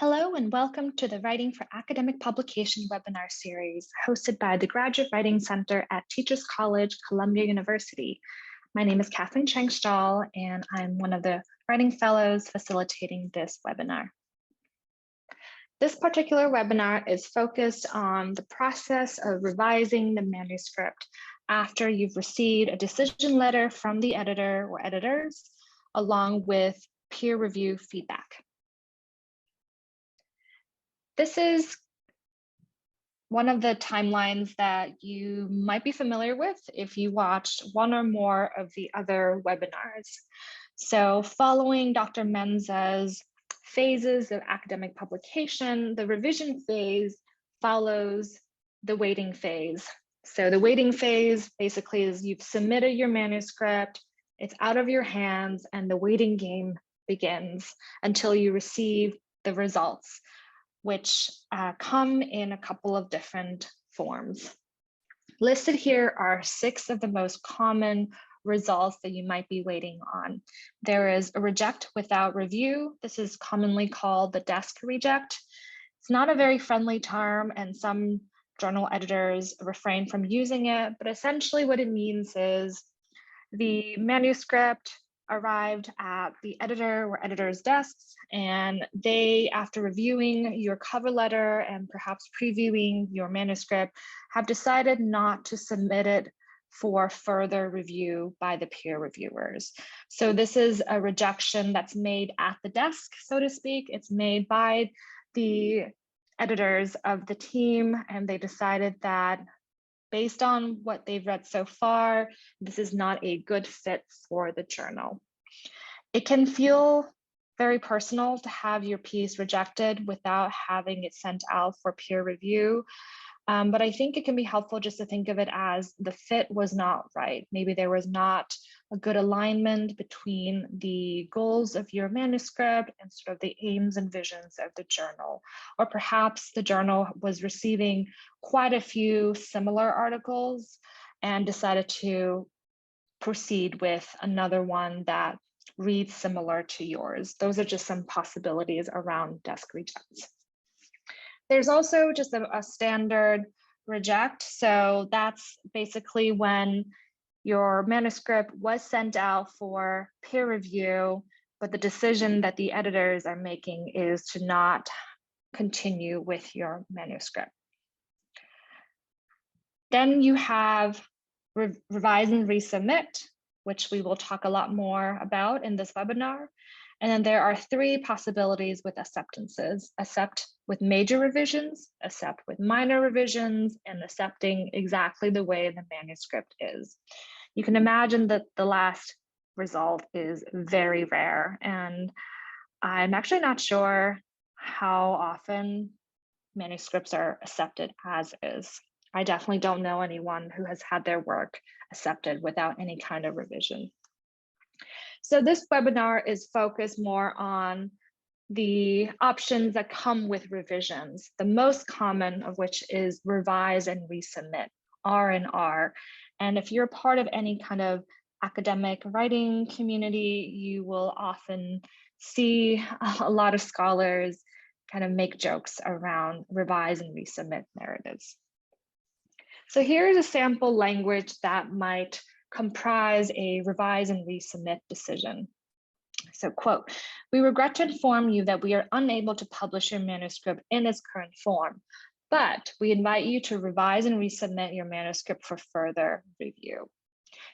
Hello and welcome to the Writing for Academic Publication webinar series hosted by the Graduate Writing Center at Teachers College, Columbia University. My name is Kathleen Chang-Stahl and I'm one of the writing fellows facilitating this webinar. This particular webinar is focused on the process of revising the manuscript after you've received a decision letter from the editor or editors, along with peer review feedback. This is one of the timelines that you might be familiar with if you watched one or more of the other webinars. So following Dr. Menza's phases of academic publication, the revision phase follows the waiting phase. So the waiting phase basically is you've submitted your manuscript, it's out of your hands, and the waiting game begins until you receive the results, which come in a couple of different forms. Listed here are 6 of the most common results that you might be waiting on. There is a reject without review. This is commonly called the desk reject. It's not a very friendly term and some journal editors refrain from using it, but essentially what it means is the manuscript arrived at the editor or editor's desks, and they, after reviewing your cover letter and perhaps previewing your manuscript, have decided not to submit it for further review by the peer reviewers. So this is a rejection that's made at the desk, so to speak. It's made by the editors of the team, and they decided that based on what they've read so far, this is not a good fit for the journal. It can feel very personal to have your piece rejected without having it sent out for peer review. But I think it can be helpful just to think of it as the fit was not right. Maybe there was not a good alignment between the goals of your manuscript and sort of the aims and visions of the journal. Or perhaps the journal was receiving quite a few similar articles and decided to proceed with another one that reads similar to yours. Those are just some possibilities around desk rejects. There's also just a standard reject. So that's basically when your manuscript was sent out for peer review, but the decision that the editors are making is to not continue with your manuscript. Then you have revise and resubmit, which we will talk a lot more about in this webinar. And then there are 3 possibilities with acceptances: accept with major revisions, accept with minor revisions, and accepting exactly the way the manuscript is. You can imagine that the last result is very rare, and I'm actually not sure how often manuscripts are accepted as is. I definitely don't know anyone who has had their work accepted without any kind of revision. So this webinar is focused more on the options that come with revisions, the most common of which is revise and resubmit, R&R. And if you're part of any kind of academic writing community, you will often see a lot of scholars kind of make jokes around revise and resubmit narratives. So here's a sample language that might comprise a revise and resubmit decision. So quote, "We regret to inform you that we are unable to publish your manuscript in its current form, but we invite you to revise and resubmit your manuscript for further review."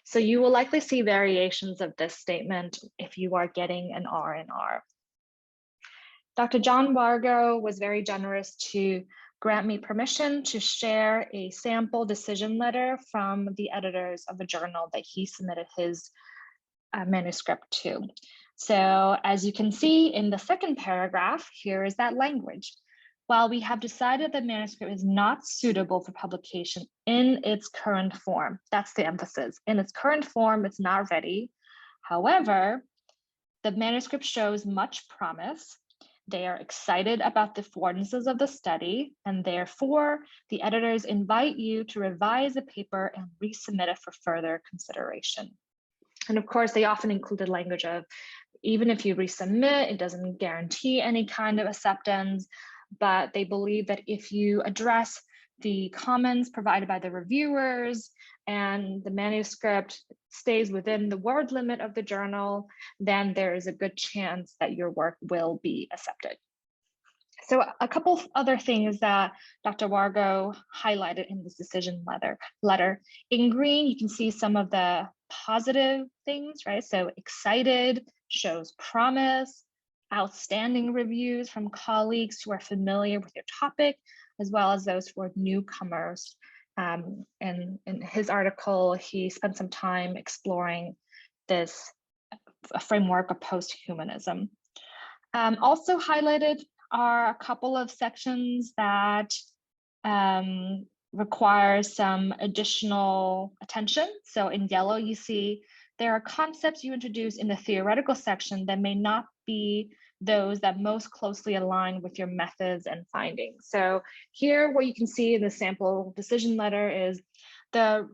So you will likely see variations of this statement if you are getting an R&R. Dr. John Wargo was very generous to grant me permission to share a sample decision letter from the editors of a journal that he submitted his manuscript to. So as you can see in the second paragraph, here is that language. "While we have decided the manuscript is not suitable for publication in its current form," that's the emphasis, "in its current form, it's not ready. However, the manuscript shows much promise. They are excited about the affordances of the study, and therefore the editors invite you to revise the paper and resubmit it for further consideration." And of course, they often included language of, even if you resubmit, it doesn't guarantee any kind of acceptance, but they believe that if you address the comments provided by the reviewers and the manuscript stays within the word limit of the journal, then there is a good chance that your work will be accepted. So a couple of other things that Dr. Wargo highlighted in this decision letter. In green, you can see some of the positive things, right? So excited, shows promise, outstanding reviews from colleagues who are familiar with your topic, as well as those who are newcomers. And in his article, he spent some time exploring this framework of post-humanism. Also highlighted are a couple of sections that require some additional attention. So in yellow, you see there are concepts you introduce in the theoretical section that may not be those that most closely align with your methods and findings. So here, what you can see in the sample decision letter is the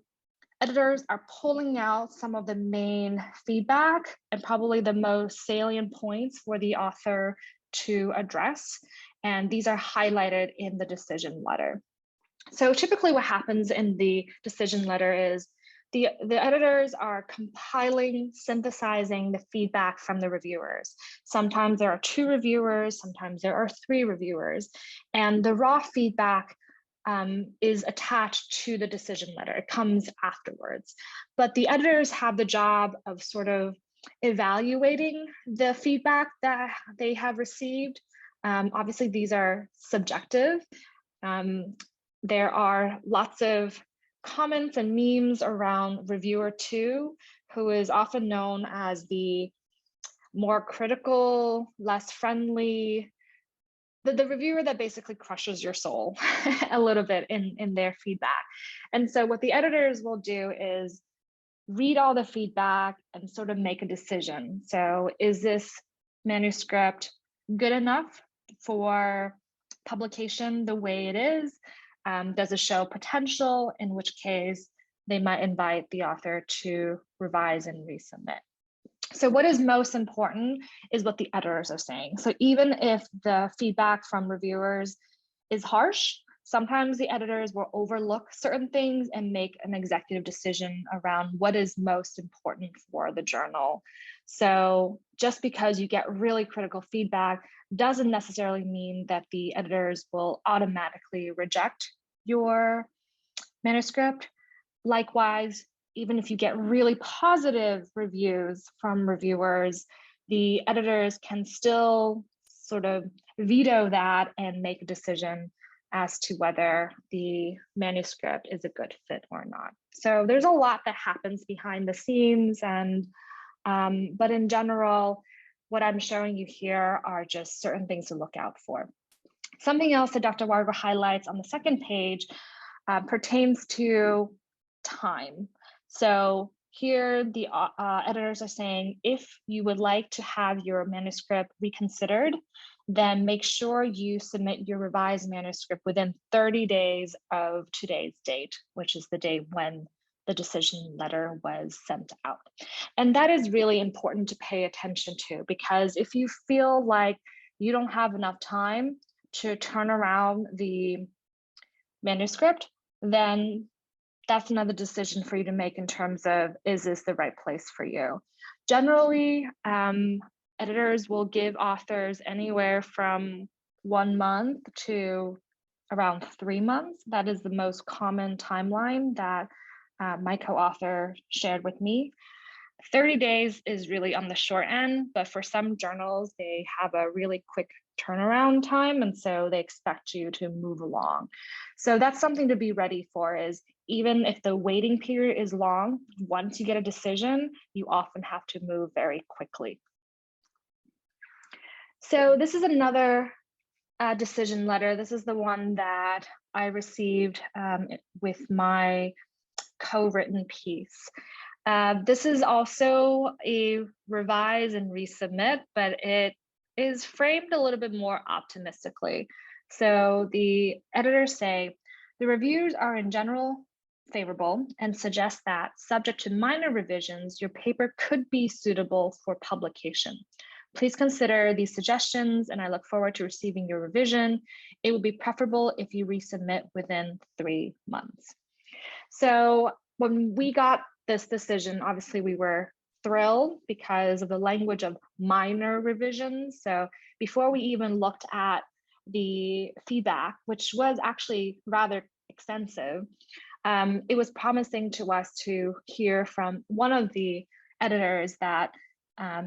editors are pulling out some of the main feedback and probably the most salient points for the author to address. And these are highlighted in the decision letter. So typically what happens in the decision letter is the editors are compiling, synthesizing the feedback from the reviewers. Sometimes there are 2 reviewers, sometimes there are 3 reviewers, and the raw feedback is attached to the decision letter. It comes afterwards. But the editors have the job of sort of evaluating the feedback that they have received. Obviously, these are subjective. There are lots of comments and memes around reviewer 2, who is often known as the more critical, less friendly, the reviewer that basically crushes your soul a little bit in their feedback. And so what the editors will do is read all the feedback and sort of make a decision. So is this manuscript good enough for publication the way it is? Does it show potential? In which case they might invite the author to revise and resubmit. So what is most important is what the editors are saying. So even if the feedback from reviewers is harsh, sometimes the editors will overlook certain things and make an executive decision around what is most important for the journal. So just because you get really critical feedback doesn't necessarily mean that the editors will automatically reject your manuscript. Likewise, even if you get really positive reviews from reviewers, the editors can still sort of veto that and make a decision as to whether the manuscript is a good fit or not. So there's a lot that happens behind the scenes, and but in general, what I'm showing you here are just certain things to look out for. Something else that Dr. Wargo highlights on the second page pertains to time. So here the editors are saying, if you would like to have your manuscript reconsidered, then make sure you submit your revised manuscript within 30 days of today's date, which is the day when the decision letter was sent out. And that is really important to pay attention to, because if you feel like you don't have enough time to turn around the manuscript, then that's another decision for you to make in terms of, is this the right place for you? Generally, editors will give authors anywhere from 1 month to around 3 months. That is the most common timeline that my co-author shared with me. 30 days is really on the short end, but for some journals, they have a really quick turnaround time, and so they expect you to move along. So that's something to be ready for, is even if the waiting period is long, once you get a decision, you often have to move very quickly. So this is another decision letter. This is the one that I received with my co-written piece. This is also a revise and resubmit, but it is framed a little bit more optimistically. So the editors say, the reviews are in general favorable and suggest that, subject to minor revisions, your paper could be suitable for publication. Please consider these suggestions, and I look forward to receiving your revision. It would be preferable if you resubmit within 3 months. So when we got this decision, obviously we were thrilled because of the language of minor revisions. So before we even looked at the feedback, which was actually rather extensive, it was promising to us to hear from one of the editors that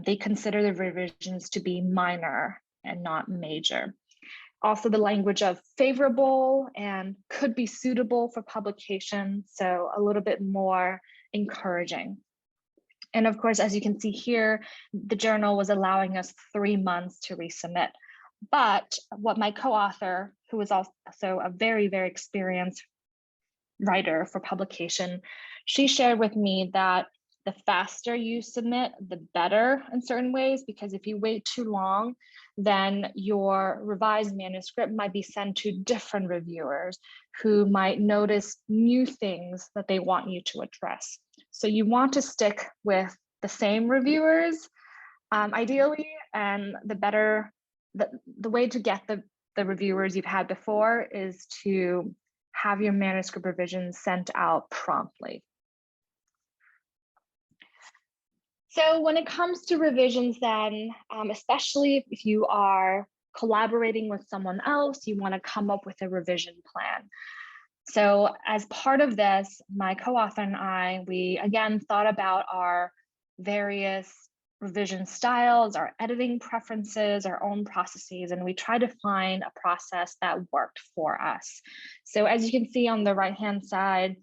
they consider the revisions to be minor and not major. Also, the language of favorable and could be suitable for publication, so a little bit more encouraging. And of course, as you can see here, the journal was allowing us 3 months to resubmit. But what my co-author, who is also a very, very experienced writer for publication, she shared with me that the faster you submit, the better in certain ways, because if you wait too long, then your revised manuscript might be sent to different reviewers who might notice new things that they want you to address. So you want to stick with the same reviewers, ideally, and the way to get the reviewers you've had before is to have your manuscript revisions sent out promptly. So when it comes to revisions then, especially if you are collaborating with someone else, you want to come up with a revision plan. So as part of this, my co-author and I, we again thought about our various revision styles, our editing preferences, our own processes, and we tried to find a process that worked for us. So as you can see on the right-hand side,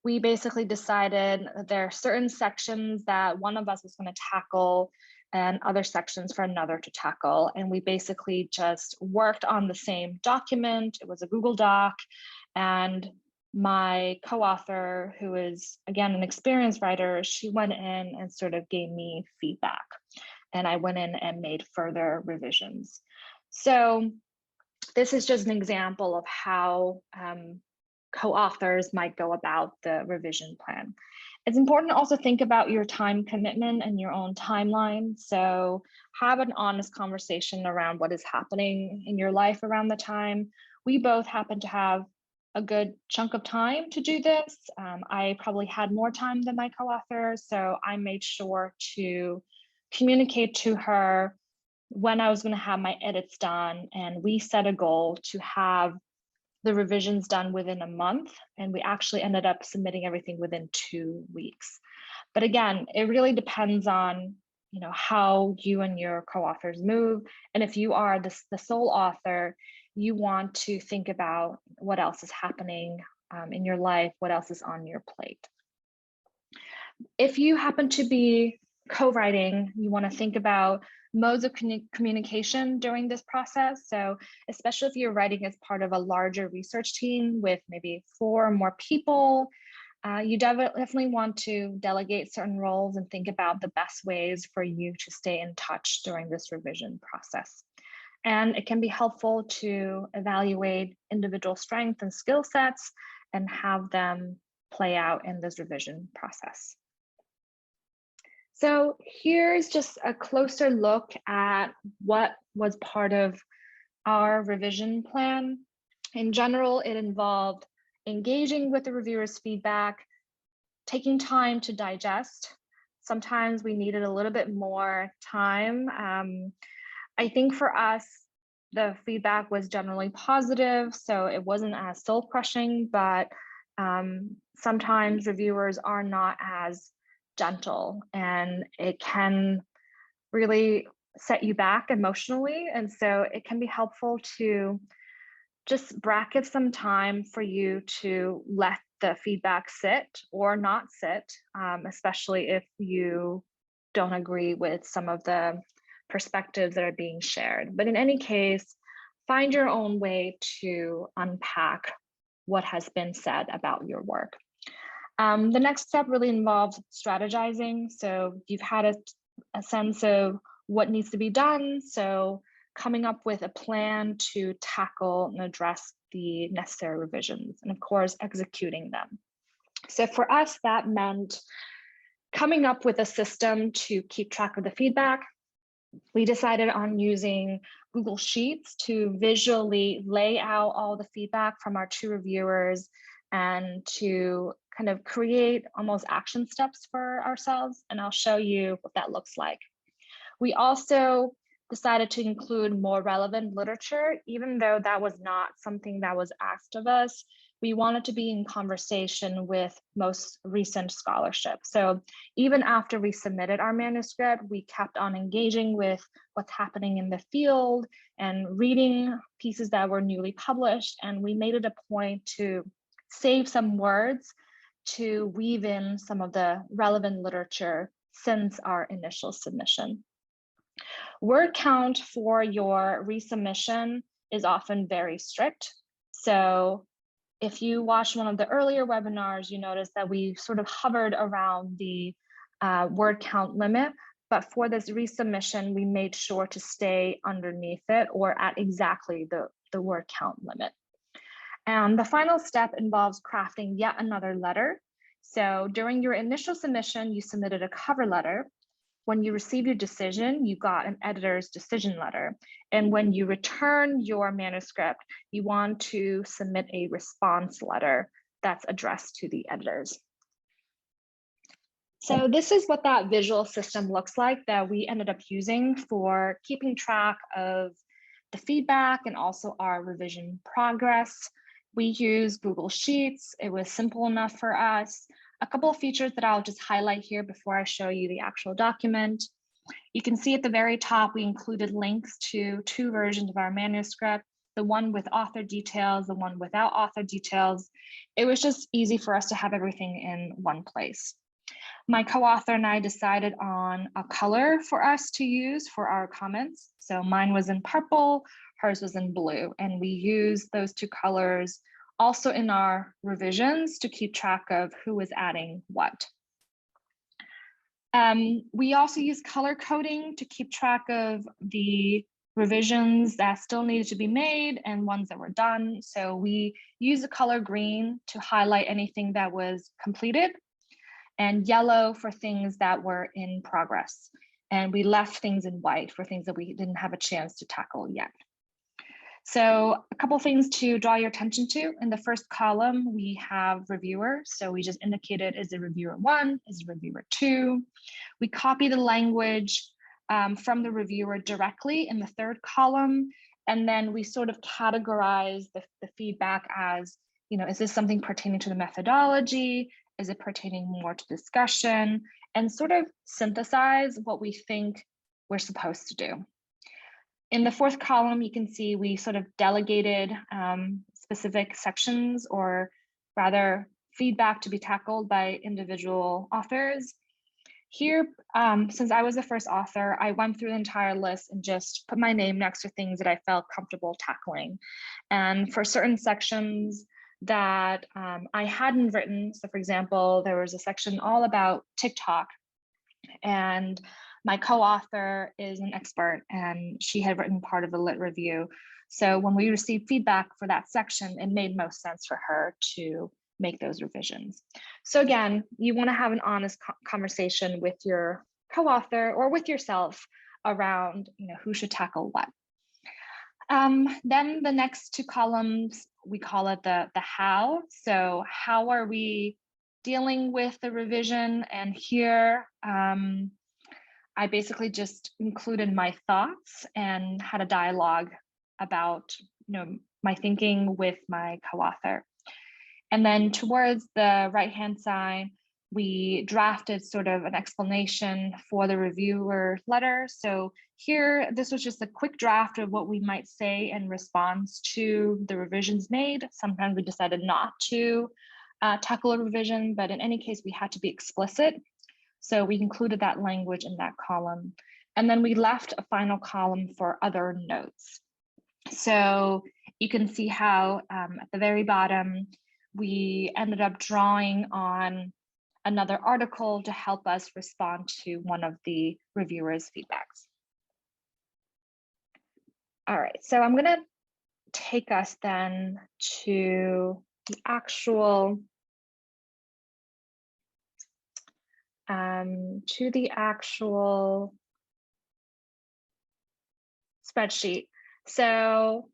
we basically decided there are certain sections that one of us was going to tackle and other sections for another to tackle. And we basically just worked on the same document. It was a Google Doc. And my co-author, who is, again, an experienced writer, she went in and sort of gave me feedback. And I went in and made further revisions. So this is just an example of how co-authors might go about the revision plan. It's important to also think about your time commitment and your own timeline. So have an honest conversation around what is happening in your life around the time. We both happen to have a good chunk of time to do this. I probably had more time than my co-author, so I made sure to communicate to her when I was going to have my edits done, and we set a goal to have the revisions done within a month, and we actually ended up submitting everything within 2 weeks. But again, it really depends on how you and your co-authors move, and if you are the sole author, you want to think about what else is happening in your life, what else is on your plate. If you happen to be co-writing, you want to think about modes of communication during this process. So especially if you're writing as part of a larger research team with maybe 4 or more people, you definitely want to delegate certain roles and think about the best ways for you to stay in touch during this revision process. And it can be helpful to evaluate individual strengths and skill sets and have them play out in this revision process. So here's just a closer look at what was part of our revision plan. In general, it involved engaging with the reviewer's feedback, taking time to digest. Sometimes we needed a little bit more time. I think for us, the feedback was generally positive, so it wasn't as soul-crushing, but sometimes reviewers are not as gentle, and it can really set you back emotionally. And so it can be helpful to just bracket some time for you to let the feedback sit or not sit, especially if you don't agree with some of the perspectives that are being shared. But in any case, find your own way to unpack what has been said about your work. The next step really involves strategizing. So you've had a sense of what needs to be done. So coming up with a plan to tackle and address the necessary revisions, and of course, executing them. So for us, that meant coming up with a system to keep track of the feedback. We decided on using Google Sheets to visually lay out all the feedback from our 2 reviewers and to kind of create almost action steps for ourselves. And I'll show you what that looks like. We also decided to include more relevant literature, even though that was not something that was asked of us. We wanted to be in conversation with most recent scholarship. So even after we submitted our manuscript, we kept on engaging with what's happening in the field and reading pieces that were newly published. And we made it a point to save some words to weave in some of the relevant literature since our initial submission. Word count for your resubmission is often very strict. So if you watched one of the earlier webinars, you noticed that we sort of hovered around the word count limit. But for this resubmission, we made sure to stay underneath it or at exactly the word count limit. And the final step involves crafting yet another letter. So during your initial submission, you submitted a cover letter. When you received your decision, you got an editor's decision letter. And when you return your manuscript, you want to submit a response letter that's addressed to the editors. So this is what that visual system looks like that we ended up using for keeping track of the feedback and also our revision progress. We use Google Sheets. It was simple enough for us. A couple of features that I'll just highlight here before I show you the actual document. You can see at the very top, we included links to 2 versions of our manuscript, the one with author details, the one without author details. It was just easy for us to have everything in one place. My co-author and I decided on a color for us to use for our comments. So mine was in purple, hers was in blue, and we used those 2 colors also in our revisions to keep track of who was adding what. We also use color coding to keep track of the revisions that still needed to be made and ones that were done. So we use the color green to highlight anything that was completed and yellow for things that were in progress. And we left things in white for things that we didn't have a chance to tackle yet. So a couple things to draw your attention to. In the first column, we have reviewer. So we just indicated, is it reviewer 1, is it reviewer 2? We copy the language from the reviewer directly in the third column. And then we sort of categorize the feedback as, is this something pertaining to the methodology? Is it pertaining more to discussion? And sort of synthesize what we think we're supposed to do. In the fourth column, you can see we sort of delegated specific sections, or rather feedback to be tackled by individual authors. Here, since I was the first author, I went through the entire list and just put my name next to things that I felt comfortable tackling. And for certain sections that I hadn't written, so for example, there was a section all about TikTok, and my co-author is an expert and she had written part of the lit review. So when we received feedback for that section, it made most sense for her to make those revisions. So again, you want to have an honest conversation with your co-author or with yourself around who should tackle what. Then the next 2 columns, we call it the how. So how are we dealing with the revision? And here, I basically just included my thoughts and had a dialogue about my thinking with my co-author. And then towards the right-hand side, we drafted sort of an explanation for the reviewer letter. So here, this was just a quick draft of what we might say in response to the revisions made. Sometimes we decided not to tackle a revision, but in any case, we had to be explicit. So we included that language in that column. And then we left a final column for other notes. So you can see how at the very bottom, we ended up drawing on another article to help us respond to one of the reviewers' feedbacks. All right, so I'm gonna take us then to the actual spreadsheet. So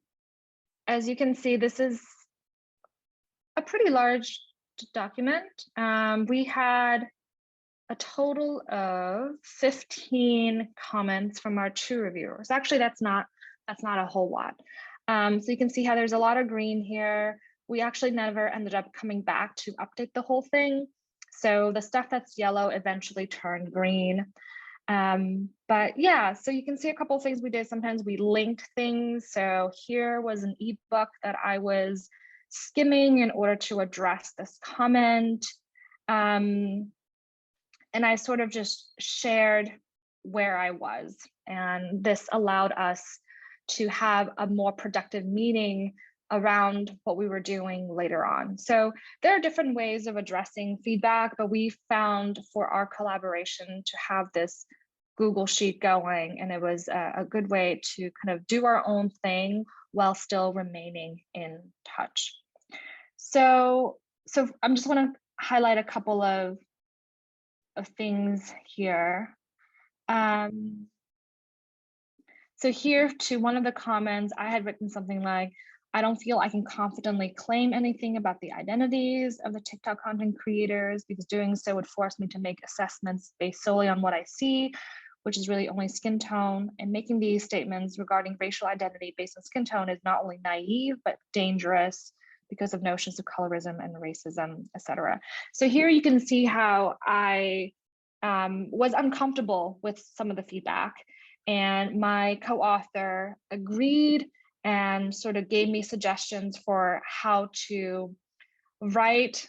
as you can see, this is a pretty large document. We had a total of 15 comments from our 2 reviewers. Actually, that's not a whole lot. So you can see how there's a lot of green here. We actually never ended up coming back to update the whole thing. So the stuff that's yellow eventually turned green. But yeah, so you can see a couple of things we did. Sometimes we linked things. So here was an ebook that I was skimming in order to address this comment. And I sort of just shared where I was. And this allowed us to have a more productive meeting around what we were doing later on. So there are different ways of addressing feedback, but we found for our collaboration to have this Google Sheet going, and it was a good way to kind of do our own thing while still remaining in touch. So I'm just want to highlight a couple of things here. So here to one of the comments, I had written something like, I don't feel I can confidently claim anything about the identities of the TikTok content creators because doing so would force me to make assessments based solely on what I see, which is really only skin tone. And making these statements regarding racial identity based on skin tone is not only naive, but dangerous because of notions of colorism and racism, etc. So here you can see how I was uncomfortable with some of the feedback, and my co-author agreed and sort of gave me suggestions for how to write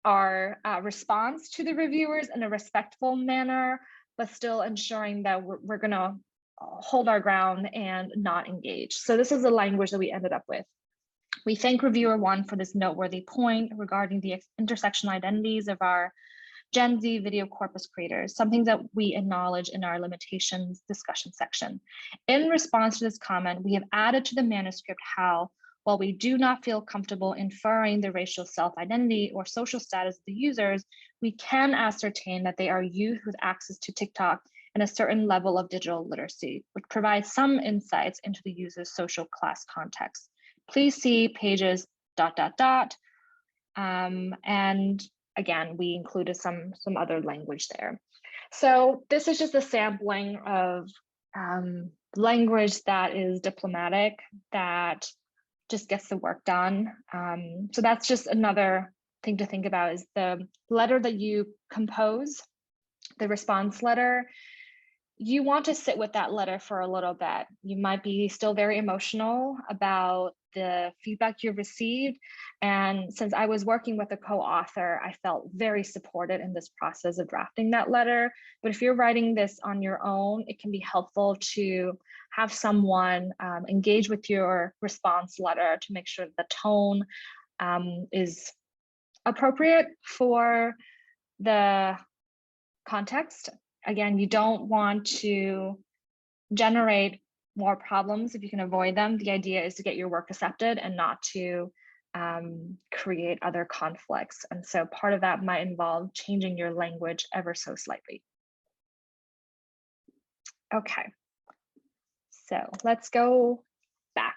our response to the reviewers in a respectful manner, but still ensuring that we're gonna hold our ground and not engage. So this is the language that we ended up with. We thank reviewer 1 for this noteworthy point regarding the intersectional identities of our Gen Z video corpus creators, something that we acknowledge in our limitations discussion section. In response to this comment, we have added to the manuscript how, while we do not feel comfortable inferring the racial self-identity or social status of the users, we can ascertain that they are youth with access to TikTok and a certain level of digital literacy, which provides some insights into the user's social class context. Please see pages ... And again, we included some other language there. So this is just a sampling of language that is diplomatic, that just gets the work done. So that's just another thing to think about, is the letter that you compose, the response letter. You want to sit with that letter for a little bit. You might be still very emotional about the feedback you received. And since I was working with a co-author, I felt very supported in this process of drafting that letter. But if you're writing this on your own, it can be helpful to have someone engage with your response letter to make sure the tone is appropriate for the context. Again, you don't want to generate more problems if you can avoid them. The idea is to get your work accepted and not to create other conflicts. And so part of that might involve changing your language ever so slightly. Okay, so let's go back.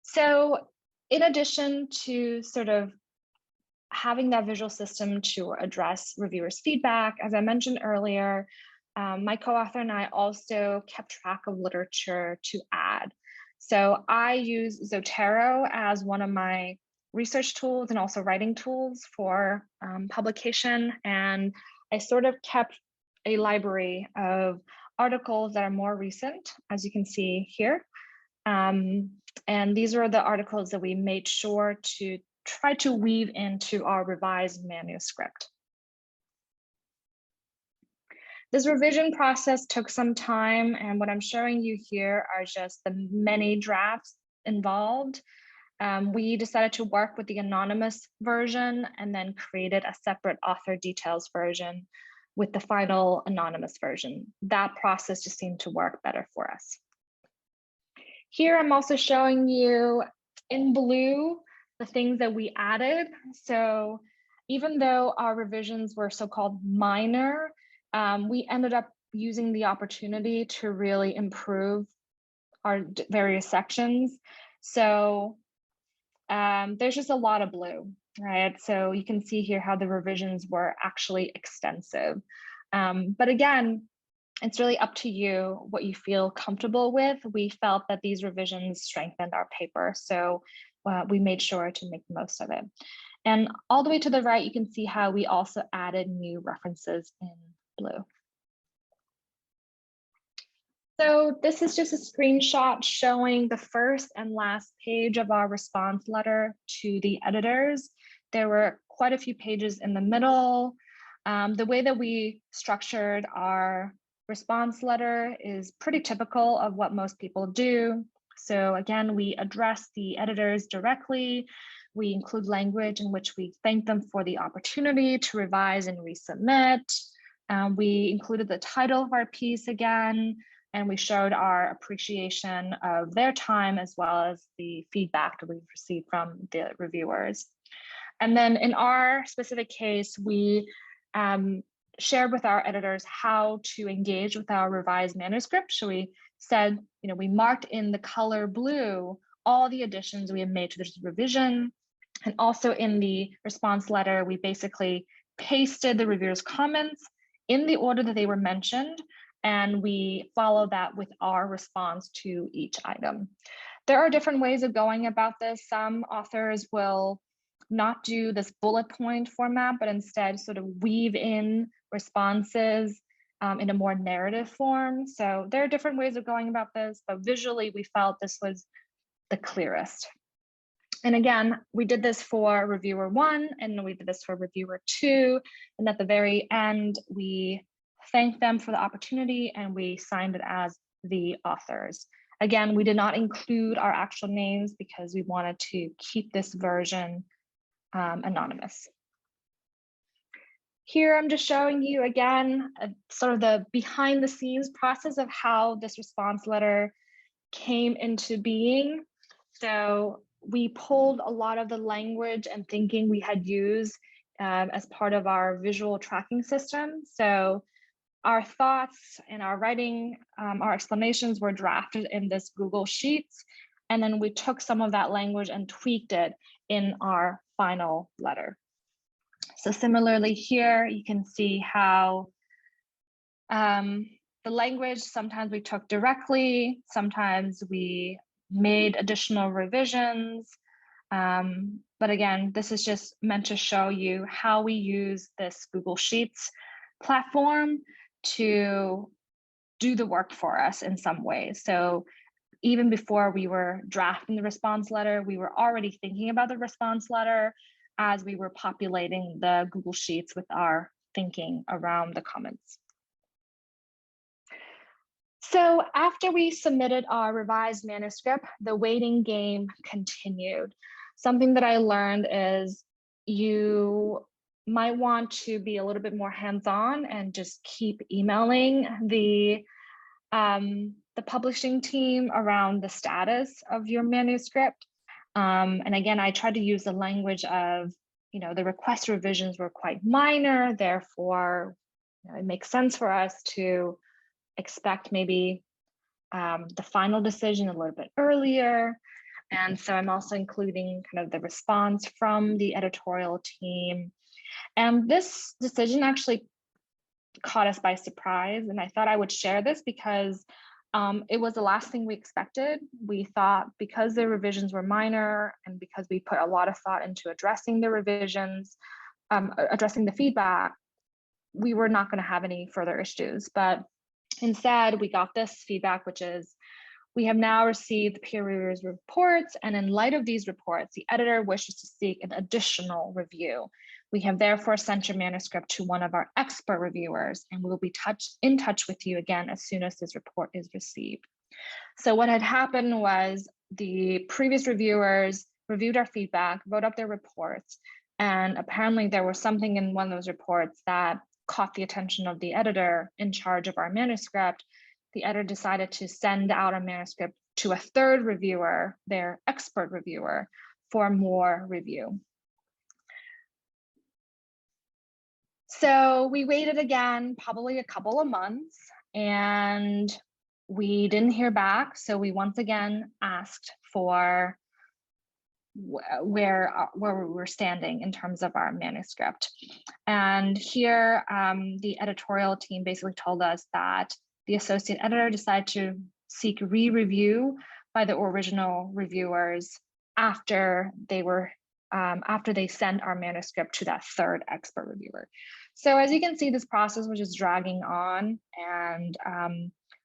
So in addition to sort of having that visual system to address reviewers' feedback, as I mentioned earlier, my co-author and I also kept track of literature to add. So I use Zotero as one of my research tools and also writing tools for publication. And I sort of kept a library of articles that are more recent, as you can see here. And these are the articles that we made sure to try to weave into our revised manuscript. This revision process took some time, and what I'm showing you here are just the many drafts involved. We decided to work with the anonymous version and then created a separate author details version with the final anonymous version. That process just seemed to work better for us. Here I'm also showing you in blue the things that we added. So even though our revisions were so-called minor, we ended up using the opportunity to really improve our various sections. So there's just a lot of blue, right? So you can see here how the revisions were actually extensive. But again, it's really up to you what you feel comfortable with. We felt that these revisions strengthened our paper, so we made sure to make the most of it. And all the way to the right, you can see how we also added new references in blue. So this is just a screenshot showing the first and last page of our response letter to the editors. There were quite a few pages in the middle. The way that we structured our response letter is pretty typical of what most people do. So again, we address the editors directly. We include language in which we thank them for the opportunity to revise and resubmit. We included the title of our piece again, and we showed our appreciation of their time as well as the feedback that we've received from the reviewers. And then in our specific case, we shared with our editors how to engage with our revised manuscript. So we said, we marked in the color blue all the additions we have made to this revision. And also in the response letter, we basically pasted the reviewers' comments in the order that they were mentioned, and we follow that with our response to each item. There are different ways of going about this. Some authors will not do this bullet point format, but instead sort of weave in responses in a more narrative form. So there are different ways of going about this, but visually we felt this was the clearest. And again, we did this for reviewer 1, and we did this for reviewer 2. And at the very end, we thanked them for the opportunity and we signed it as the authors. Again, we did not include our actual names because we wanted to keep this version anonymous. Here, I'm just showing you again, sort of the behind the scenes process of how this response letter came into being. So we pulled a lot of the language and thinking we had used as part of our visual tracking system. So our thoughts and our writing, our explanations were drafted in this Google Sheets. And then we took some of that language and tweaked it in our final letter. So similarly here, you can see how the language, sometimes we took directly, sometimes we made additional revisions. But again, this is just meant to show you how we use this Google Sheets platform to do the work for us in some ways. So even before we were drafting the response letter, we were already thinking about the response letter as we were populating the Google Sheets with our thinking around the comments. So after we submitted our revised manuscript, the waiting game continued. Something that I learned is you might want to be a little bit more hands-on and just keep emailing the publishing team around the status of your manuscript. And again, I tried to use the language of, the request revisions were quite minor, therefore, it makes sense for us to expect maybe the final decision a little bit earlier. And so I'm also including kind of the response from the editorial team. And this decision actually caught us by surprise. And I thought I would share this because it was the last thing we expected. We thought because the revisions were minor and because we put a lot of thought into addressing the revisions, addressing the feedback, we were not going to have any further issues. But instead, we got this feedback, which is, we have now received peer reviewers' reports, and in light of these reports, the editor wishes to seek an additional review. We have therefore sent your manuscript to one of our expert reviewers, and we will be in touch with you again as soon as this report is received. So what had happened was the previous reviewers reviewed our feedback, wrote up their reports, and apparently there was something in one of those reports that caught the attention of the editor in charge of our manuscript. the editor decided to send out a manuscript to a third reviewer, their expert reviewer, for more review. So we waited again, probably a couple of months, and we didn't hear back. So we once again asked for where we were standing in terms of our manuscript. And here, the editorial team basically told us that the associate editor decided to seek re-review by the original reviewers after they sent our manuscript to that third expert reviewer. So as you can see, this process was just dragging on, and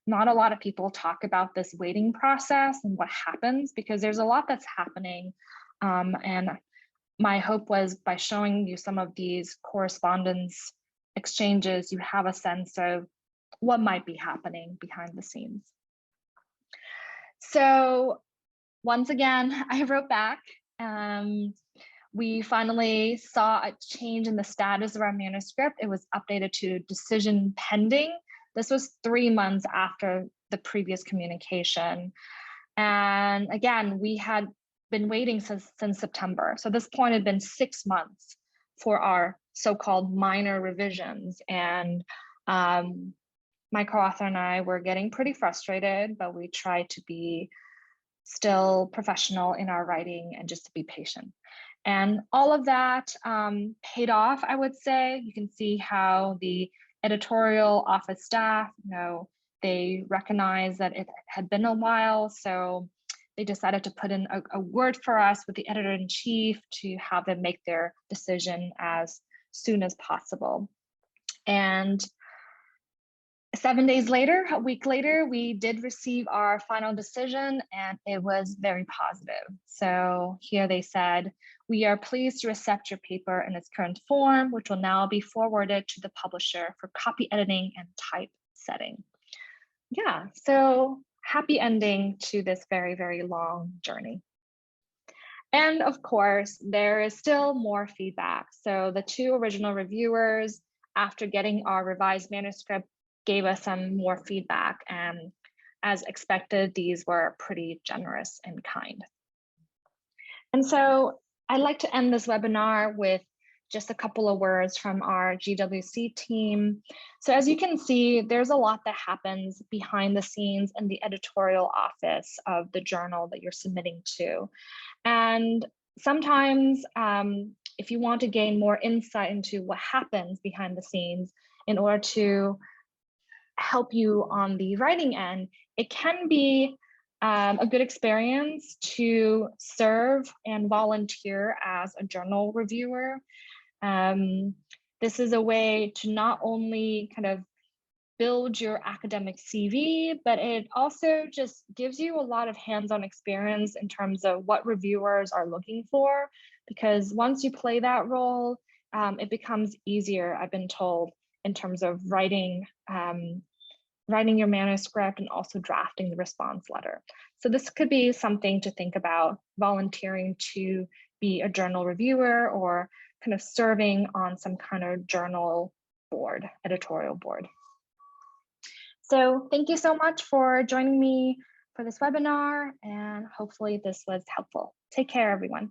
not a lot of people talk about this waiting process and what happens, because there's a lot that's happening. And my hope was, by showing you some of these correspondence exchanges, you have a sense of what might be happening behind the scenes. So once again, I wrote back. We finally saw a change in the status of our manuscript. It was updated to decision pending. This was 3 months after the previous communication. And again, we had been waiting since September. So this point had been 6 months for our so-called minor revisions. And my co-author and I were getting pretty frustrated, but we tried to be still professional in our writing and just to be patient. And all of that paid off, I would say. You can see how the editorial office staff, they recognized that it had been a while, so they decided to put in a word for us with the editor-in-chief to have them make their decision as soon as possible. And 7 days later, a week later, we did receive our final decision, and it was very positive. So here they said, "We are pleased to accept your paper in its current form, which will now be forwarded to the publisher for copy editing and typesetting." Yeah, so happy ending to this very, very long journey. And of course, there is still more feedback. So the 2 original reviewers, after getting our revised manuscript, gave us some more feedback. And as expected, these were pretty generous and kind. And so I'd like to end this webinar with just a couple of words from our GWC team. So as you can see, there's a lot that happens behind the scenes in the editorial office of the journal that you're submitting to. And sometimes if you want to gain more insight into what happens behind the scenes in order to help you on the writing end, it can be a good experience to serve and volunteer as a journal reviewer. This is a way to not only kind of build your academic CV, but it also just gives you a lot of hands-on experience in terms of what reviewers are looking for, because once you play that role, it becomes easier, I've been told, in terms of writing your manuscript and also drafting the response letter. So this could be something to think about, volunteering to be a journal reviewer or kind of serving on some kind of journal board, editorial board. So thank you so much for joining me for this webinar, and hopefully this was helpful. Take care, everyone.